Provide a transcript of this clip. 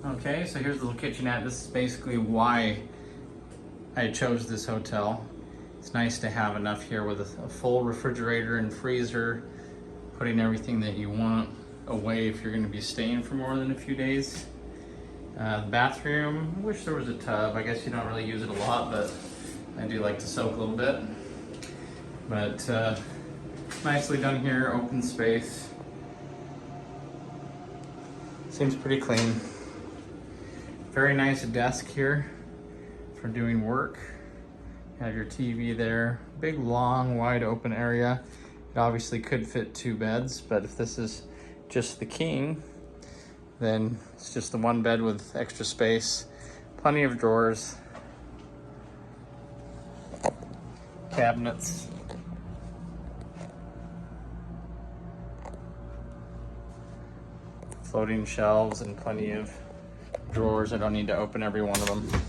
Okay, so here's the little kitchenette. This is basically why I chose this hotel. It's nice to have enough here with a full refrigerator and freezer, putting everything that you want away if you're going to be staying for more than a few days. The bathroom, I wish there was a tub. I guess you don't really use it a lot, but I do like to soak a little bit. But nicely done here, open space. Seems pretty clean. Very nice desk here for doing work. You have your TV there. Big, long, wide open area. It obviously could fit 2 beds, but if this is just the king, then it's just the 1 bed with extra space. Plenty of drawers. Cabinets. Floating shelves and plenty of drawers. I don't need to open every one of them.